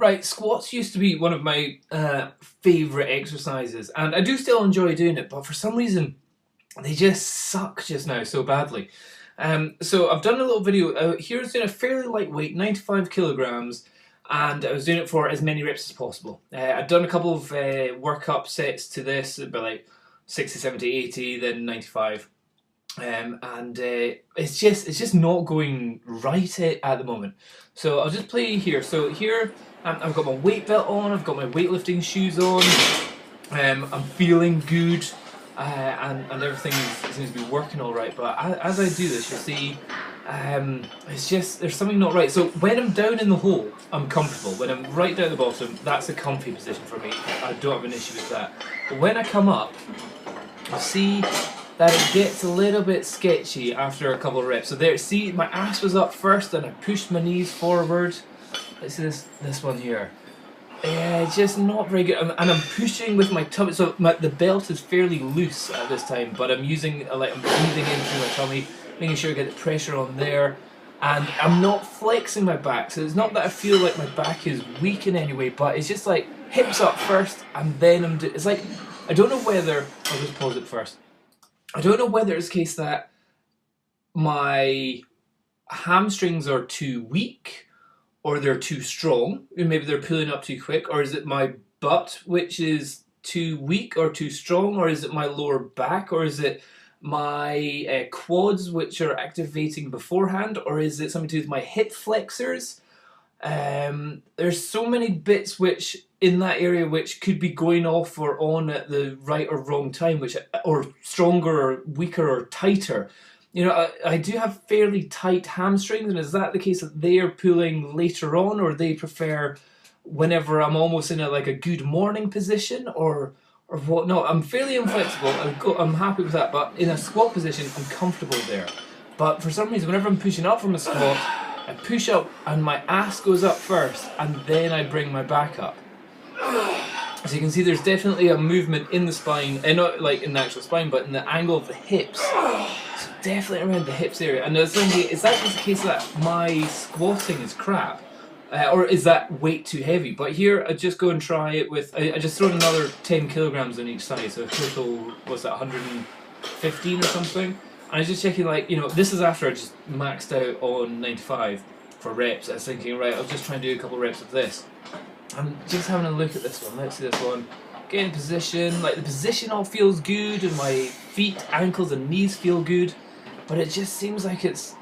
Right, squats used to be one of my favourite exercises, and I do still enjoy doing it, but for some reason they just suck just now so badly. So I've done a little video here. It's doing a fairly lightweight, 95 kilograms, and I was doing it for as many reps as possible. I'd done a couple of workup sets to this, about like 60, 70, 80, then 95. It's just not going right at the moment. So I'll just play here. So here I've got my weight belt on, I've got my weightlifting shoes on, I'm feeling good, and everything seems to be working all right. But as I do this, you'll see it's just there's something not right. So when I'm down in the hole, I'm comfortable. When I'm right down the bottom, that's a comfy position for me. I don't have an issue with that. But when I come up, you'll see that it gets a little bit sketchy after a couple of reps. So there, see, my ass was up first, and I pushed my knees forward. Let's see this one here. Yeah, just not very good. And I'm pushing with my tummy. So the belt is fairly loose at this time, but I'm using I'm breathing in through my tummy, making sure I get the pressure on there. And I'm not flexing my back, so it's not that I feel like my back is weak in any way, but it's just like hips up first, and then it's like, I don't know whether, I'll just pause it first. I don't know whether it's the case that my hamstrings are too weak, or they're too strong, and maybe they're pulling up too quick, or is it my butt which is too weak or too strong, or is it my lower back, or is it my quads which are activating beforehand, or is it something to do with my hip flexors? There's so many bits which in that area which could be going off or on at the right or wrong time, which or stronger or weaker or tighter. You know, I do have fairly tight hamstrings, and is that the case that they are pulling later on, or they prefer whenever I'm almost in like a good morning position, or what? No, I'm fairly inflexible. I'm happy with that, but in a squat position, I'm comfortable there. But for some reason, whenever I'm pushing up from a squat, I push up and my ass goes up first, and then I bring my back up. So you can see there's definitely a movement in the spine, and not like in the actual spine, but in the angle of the hips. So definitely around the hips area. And I was thinking, is that just the case that my squatting is crap? Or is that weight too heavy? But here, I just go and try it with, I just throw another 10 kilograms on each side, so a total, what's that, 115 or something? And I was just checking, like, you know, this is after I just maxed out on 95 for reps. I was thinking, right, I'll just try and do a couple of reps of this. I'm just having a look at this one. Let's see this one. Get in position. Like, the position all feels good, and my feet, ankles, and knees feel good. But it just seems like it's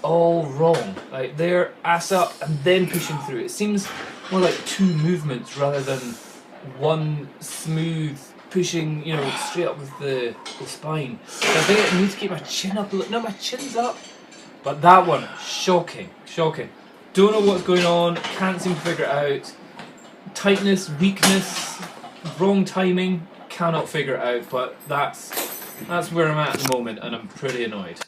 all wrong. Like, they're ass up and then pushing through. It seems more like two movements rather than one smooth pushing, you know, straight up with the spine. So I think I need to keep my chin up a little. No, my chin's up. But that one, shocking, shocking. Don't know what's going on, can't seem to figure it out. Tightness, weakness, wrong timing, cannot figure it out, but that's where I'm at the moment, and I'm pretty annoyed.